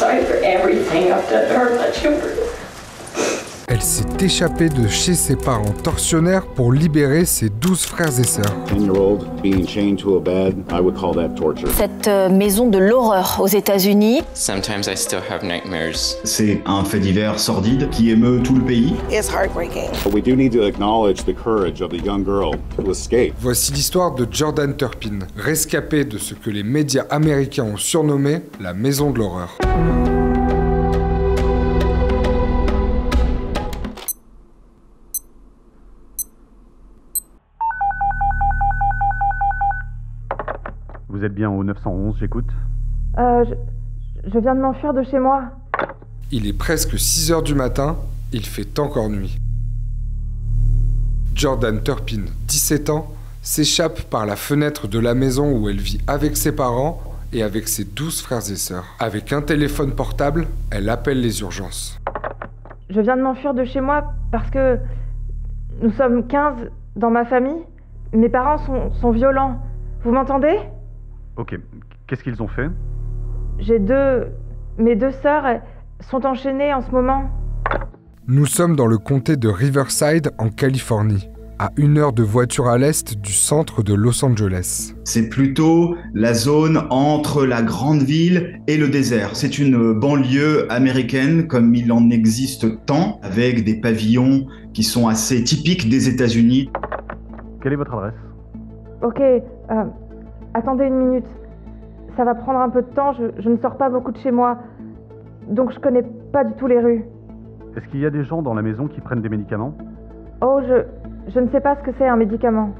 sorry for everything I've done to hurt my children. Elle s'est échappée de chez ses parents tortionnaires pour libérer ses 12 frères et sœurs. Cette maison de l'horreur aux États-Unis. Sometimes I still have nightmares. C'est un fait divers sordide qui émeut tout le pays. It's heartbreaking. We do need to acknowledge the courage of the young girl to escape. Voici l'histoire de Jordan Turpin, rescapée de ce que les médias américains ont surnommé la maison de l'horreur. Vous êtes bien au 911, j'écoute. Je viens de m'enfuir de chez moi. Il est presque 6 h du matin, il fait encore nuit. Jordan Turpin, 17 ans, s'échappe par la fenêtre de la maison où elle vit avec ses parents et avec ses 12 frères et sœurs. Avec un téléphone portable, elle appelle les urgences. Je viens de m'enfuir de chez moi parce que nous sommes 15 dans ma famille. Mes parents sont violents. Vous m'entendez ? Ok, qu'est-ce qu'ils ont fait ? Mes deux sœurs sont enchaînées en ce moment. Nous sommes dans le comté de Riverside, en Californie, à 1 heure de voiture à l'est du centre de Los Angeles. C'est plutôt la zone entre la grande ville et le désert. C'est une banlieue américaine comme il en existe tant, avec des pavillons qui sont assez typiques des États-Unis. Quelle est votre adresse ? Ok, attendez une minute. Ça va prendre un peu de temps, je ne sors pas beaucoup de chez moi. Donc je connais pas du tout les rues. Est-ce qu'il y a des gens dans la maison qui prennent des médicaments ? Oh, je ne sais pas ce que c'est un médicament.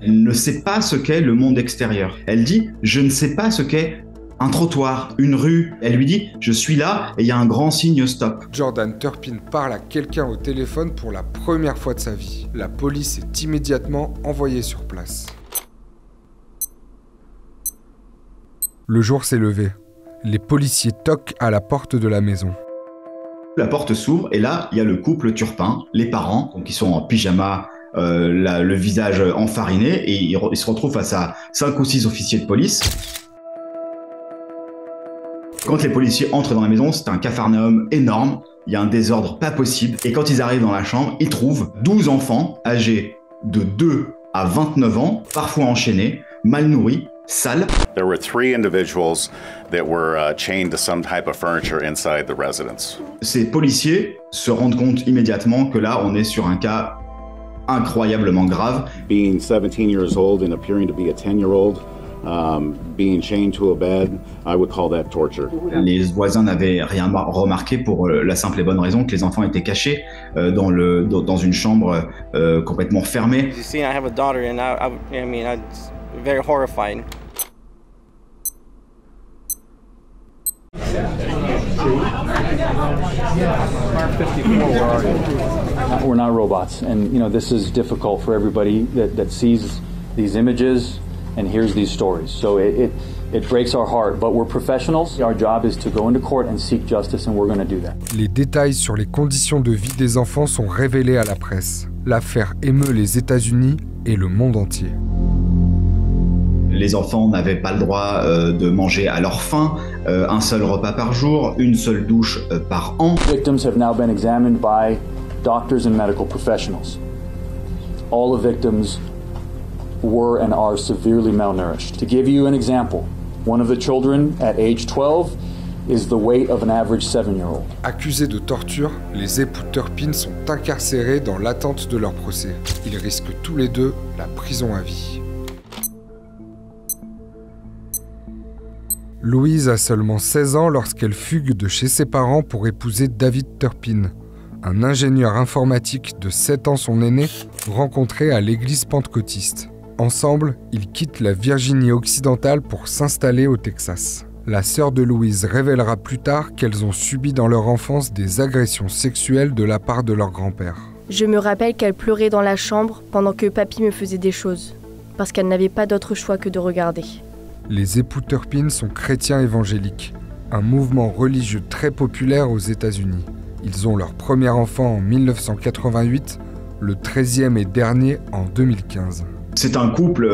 Elle ne sait pas ce qu'est le monde extérieur. Elle dit « je ne sais pas ce qu'est un trottoir, une rue ». Elle lui dit « je suis là et il y a un grand signe stop ». Jordan Turpin parle à quelqu'un au téléphone pour la première fois de sa vie. La police est immédiatement envoyée sur place. Le jour s'est levé. Les policiers toquent à la porte de la maison. La porte s'ouvre et là, il y a le couple Turpin, les parents, donc ils sont en pyjama, le visage enfariné, et ils se retrouvent face à 5 ou 6 officiers de police. Quand les policiers entrent dans la maison, c'est un capharnaüm énorme, il y a un désordre pas possible, et quand ils arrivent dans la chambre, ils trouvent 12 enfants âgés de 2 à 29 ans, parfois enchaînés, mal nourris, sales. There were 3 individuals that were chained to some type of furniture inside the residence. Ces policiers se rendent compte immédiatement que là, on est sur un cas incroyablement grave. Being 17 years old and appearing to be a 10-year-old, being chained to a bed, I would call that torture. Les voisins n'avaient rien remarqué pour la simple et bonne raison que les enfants étaient cachés dans une chambre complètement fermée. You see, I have a daughter and I mean, it's very horrifying. We're not robots, and you know this is difficult for everybody that sees these images and hears these stories. So it breaks our heart, but we're professionals. Our job is to go into court and seek justice, and we're going to do that. Les détails sur les conditions de vie des enfants sont révélés à la presse. L'affaire émeut les États-Unis et le monde entier. Les enfants n'avaient pas le droit de manger à leur faim, un seul repas par jour, une seule douche par an. Victims have now been examined by doctors and medical professionals. All the victims were and are severely malnourished. To give you an example, one of the children at age 12 is the weight of an average 7-year-old. Accusés de torture, les époux Turpin sont incarcérés dans l'attente de leur procès. Ils risquent tous les deux la prison à vie. Louise a seulement 16 ans lorsqu'elle fugue de chez ses parents pour épouser David Turpin, un ingénieur informatique de 7 ans son aîné, rencontré à l'église pentecôtiste. Ensemble, ils quittent la Virginie occidentale pour s'installer au Texas. La sœur de Louise révélera plus tard qu'elles ont subi dans leur enfance des agressions sexuelles de la part de leur grand-père. Je me rappelle qu'elle pleurait dans la chambre pendant que papy me faisait des choses, parce qu'elle n'avait pas d'autre choix que de regarder. Les époux Turpin sont chrétiens évangéliques, un mouvement religieux très populaire aux États-Unis. Ils ont leur premier enfant en 1988, le 13e et dernier en 2015. C'est un couple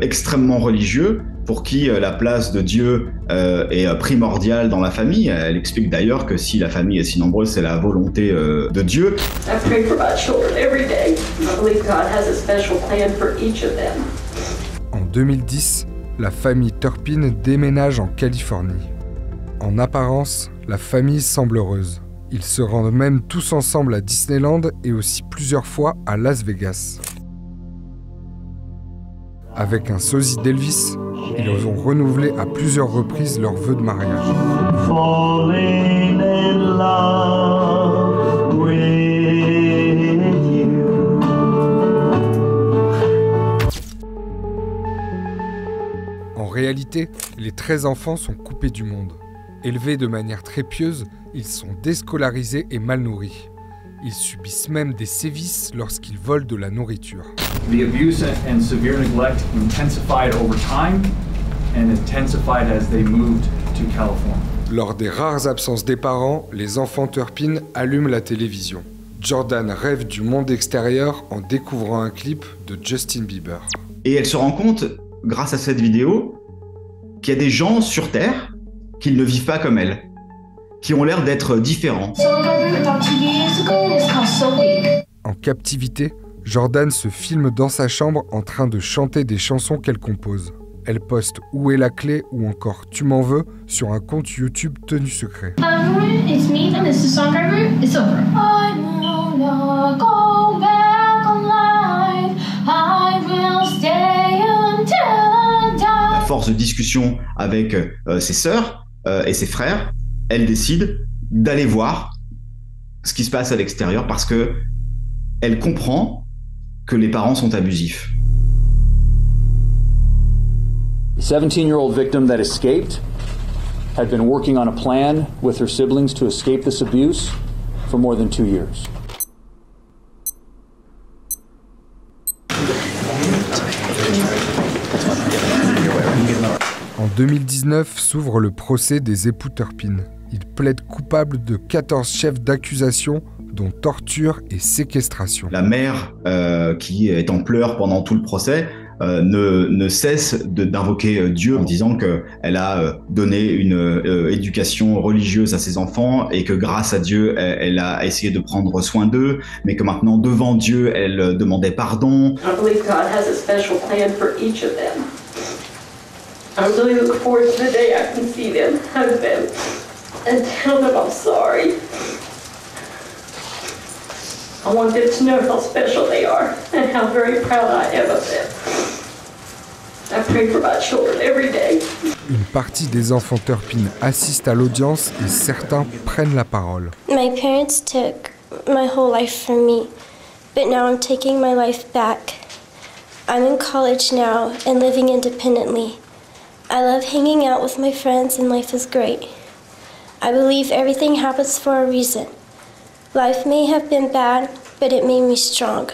extrêmement religieux. pour qui la place de Dieu est primordiale dans la famille. Elle explique d'ailleurs que si la famille est si nombreuse, c'est la volonté de Dieu. I pray for my children every day. I believe God has a special plan for each of them. En 2010, la famille Turpin déménage en Californie. En apparence, la famille semble heureuse. Ils se rendent même tous ensemble à Disneyland et aussi plusieurs fois à Las Vegas. Avec un sosie d'Elvis, ils ont renouvelé à plusieurs reprises leurs vœux de mariage. En réalité, les 13 enfants sont coupés du monde. Élevés de manière très pieuse, ils sont déscolarisés et mal nourris. Ils subissent même des sévices lorsqu'ils volent de la nourriture. The abuse and severe neglect intensified over time and intensified as they moved to California. Lors des rares absences des parents, les enfants Turpin allument la télévision. Jordan rêve du monde extérieur en découvrant un clip de Justin Bieber. Et elle se rend compte, grâce à cette vidéo, qu'il y a des gens sur Terre qui ne vivent pas comme elle, qui ont l'air d'être différents. En captivité, Jordan se filme dans sa chambre en train de chanter des chansons qu'elle compose. Elle poste Où est la clé ou encore Tu m'en veux sur un compte YouTube tenu secret. À force de discussion avec ses sœurs et ses frères, elle décide d'aller voir ce qui se passe à l'extérieur parce que elle comprend que les parents sont abusifs. The 17-year-old victim that escaped had been working on a plan with her siblings to escape this abuse for more than 2 years. En 2019 s'ouvre le procès des époux Turpin. Ils plaident coupables de 14 chefs d'accusation, dont torture et séquestration. La mère, qui est en pleurs pendant tout le procès, ne cesse d'invoquer Dieu en disant qu'elle a donné une éducation religieuse à ses enfants et que grâce à Dieu, elle a essayé de prendre soin d'eux, mais que maintenant, devant Dieu, elle demandait pardon. I believe God has a special plan for each of them. I really look forward to the day I can see them, hug them, and tell them I'm sorry. I want them to know how special they are and how very proud I am of them. I pray for my children every day. Une partie des enfants Turpin assistent à l'audience et certains prennent la parole. My parents took my whole life from me, but now I'm taking my life back. I'm in college now and living independently. I love hanging out with my friends and life is great. I believe everything happens for a reason. Life may have been bad, but it made me strong.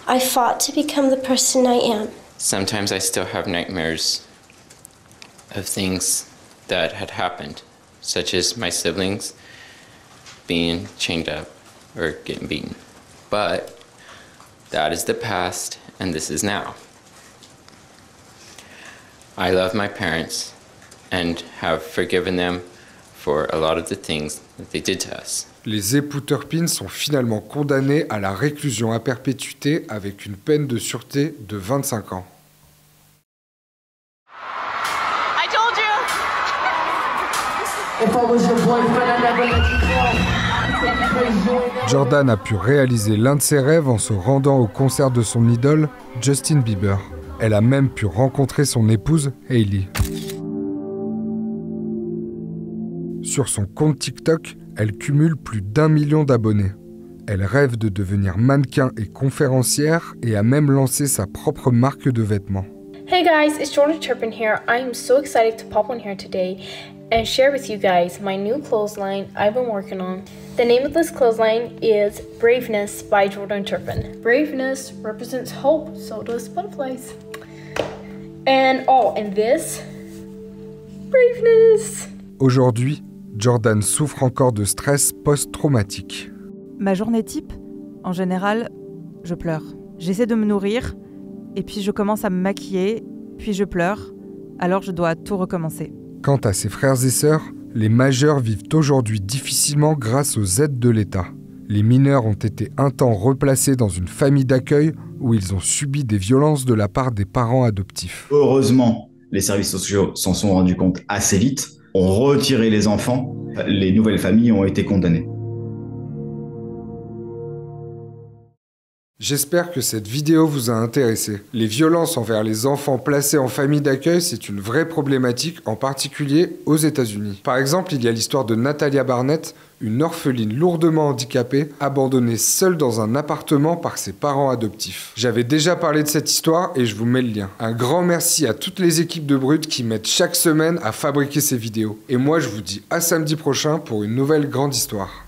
I fought to become the person I am. Sometimes I still have nightmares of things that had happened, such as my siblings being chained up or getting beaten. But that is the past and this is now. I love my parents and have forgiven them for a lot of the things that they did to us. Les époux Turpin sont finalement condamnés à la réclusion à perpétuité avec une peine de sûreté de 25 ans. I told you. If I was your boyfriend, I'd never let you go. Jordan a pu réaliser l'un de ses rêves en se rendant au concert de son idole, Justin Bieber. Elle a même pu rencontrer son épouse, Hailey. Sur son compte TikTok, elle cumule plus d'1 million d'abonnés. Elle rêve de devenir mannequin et conférencière et a même lancé sa propre marque de vêtements. Hey guys, it's Jordan Turpin here. I am so excited to pop on here today and share with you guys my new clothesline I've been working on. The name of this clothesline is Braveness by Jordan Turpin. Braveness represents hope, so does butterflies. And this, Braveness. Aujourd'hui, Jordan souffre encore de stress post-traumatique. Ma journée type, en général, je pleure. J'essaie de me nourrir, et puis je commence à me maquiller, puis je pleure, alors je dois tout recommencer. Quant à ses frères et sœurs, les majeurs vivent aujourd'hui difficilement grâce aux aides de l'État. Les mineurs ont été un temps replacés dans une famille d'accueil où ils ont subi des violences de la part des parents adoptifs. Heureusement, les services sociaux s'en sont rendus compte assez vite, ont retiré les enfants, les nouvelles familles ont été condamnées. J'espère que cette vidéo vous a intéressé. Les violences envers les enfants placés en famille d'accueil, c'est une vraie problématique, en particulier aux États-Unis. Par exemple, il y a l'histoire de Natalia Barnett, une orpheline lourdement handicapée, abandonnée seule dans un appartement par ses parents adoptifs. J'avais déjà parlé de cette histoire et je vous mets le lien. Un grand merci à toutes les équipes de Brut qui m'aident chaque semaine à fabriquer ces vidéos. Et moi, je vous dis à samedi prochain pour une nouvelle grande histoire.